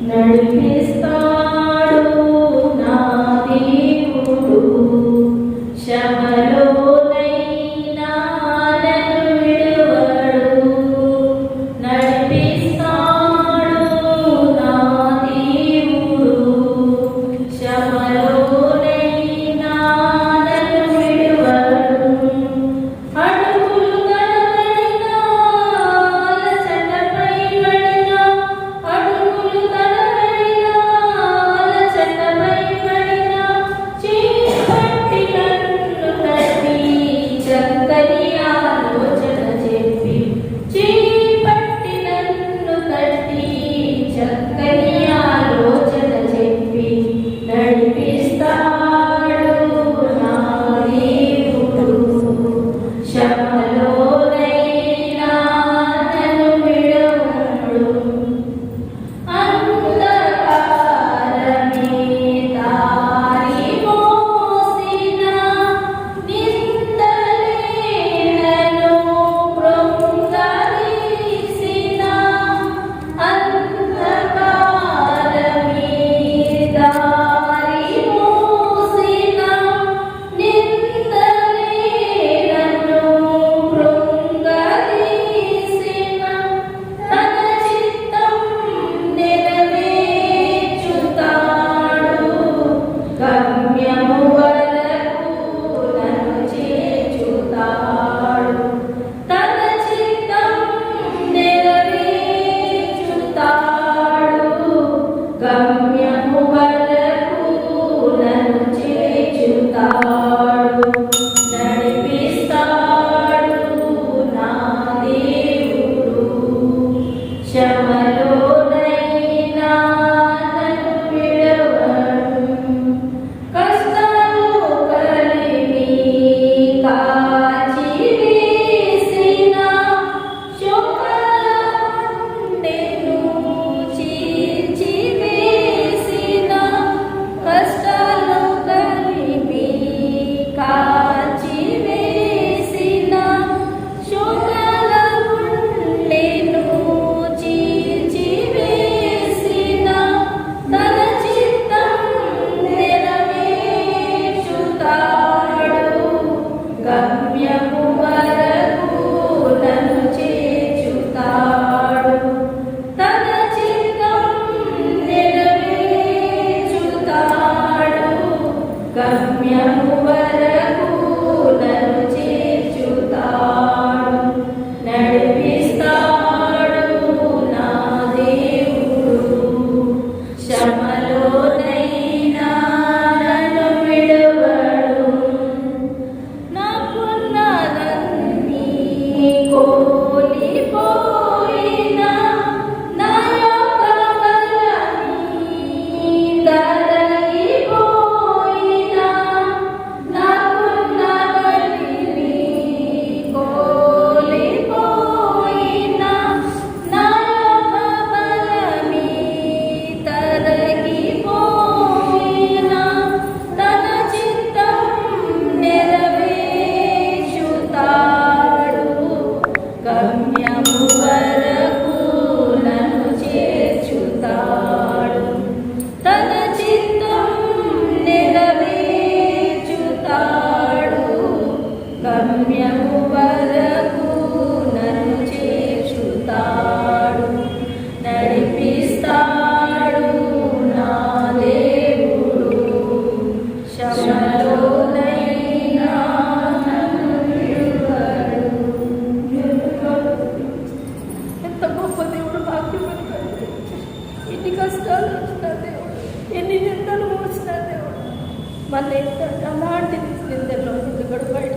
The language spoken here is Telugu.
నడిపిస్తాడు నా దేవుడు శ్రమలోనైనా నన్ను విడువడు. నడిపిస్తాడు నా దేవుడు శ్రమలోనైనా నన్ను విడువడు. అడుగులు తడబడినా అలసటపై పడినా, అడుగులు తడబడినా అలసటపై పడినా, చేపట్టి నన్ను తట్టి చక్కని ఆలోచన చెప్పి, చేపట్టి నన్ను తట్టి చక్కని ఆలోచన చెప్పి, నడిపిస్తాడు నా దేవుడు శ్రమలోనైనా నన్ను విడువడు. అంధకారమే దారి మోసిన, నిందలే నన్ను కృంగదీసిన. అంధకారమే దారి మోసిన, నిందలే నన్ను కృంగదీసిన. తన చిత్తం నెరవేర్చుతాడు, గమ్యము వరకు నన్ను చేర్చుతాడు. తన చిత్తం నెరవేర్చుతాడు, గమ్యము వరకు నన్ను చేర్చుతాడు. నడిపిస్తాడు నా దేవుడు శ్రమలోనైనా నన్ను విడువడు. కష్టాలు కలిమి కాచివేసిన, శోకాల గుండెను చీల్చివేసిన. కష్టాలు కలిమి కాచివేసిన, శోకాల గుండెను చీల్చివేసిన. తన చిత్తం నెరవేర్చుతాడు, గమ్యము వరకు నన్ను చేర్చుతాడు. తన చిత్తం నెరవేర్చుతాడు, గమ్యము వరకు నన్ను చేర్చుతాడు. నడిపిస్తాడు నా దేవుడు శ్రమలోనైనా నన్ను విడువడు. నాకున్నదన్నీ కోల్పోయినా, నా యొక్క బలమీ తరగిపోయినా, నాకున్నవన్నీ కోల్పోయినా, నా యొక్క బలమీ తరగిపోయినా. తన చిత్తం నెరవేర్చుతాడు, గమ్యము వరకు నన్ను చేర్చుతాడు. తన చిత్తం నెరవేర్చుతాడు, గమ్యము వరకు నన్ను చేర్చుతాడు. నడిపిస్తాడు నా దేవుడు శ్రమలోనైనా నన్ను విడువడు. ఎంత గొప్ప దేవుడు, భాగ్యమని కలిగి ఎన్ని కష్టాలు వచ్చిన దేవుడు, ఎన్ని నిందలు మోసిన దేవుడు, మన ఏంటంటే అలాంటి నిందల్లో ఎందుకు బయట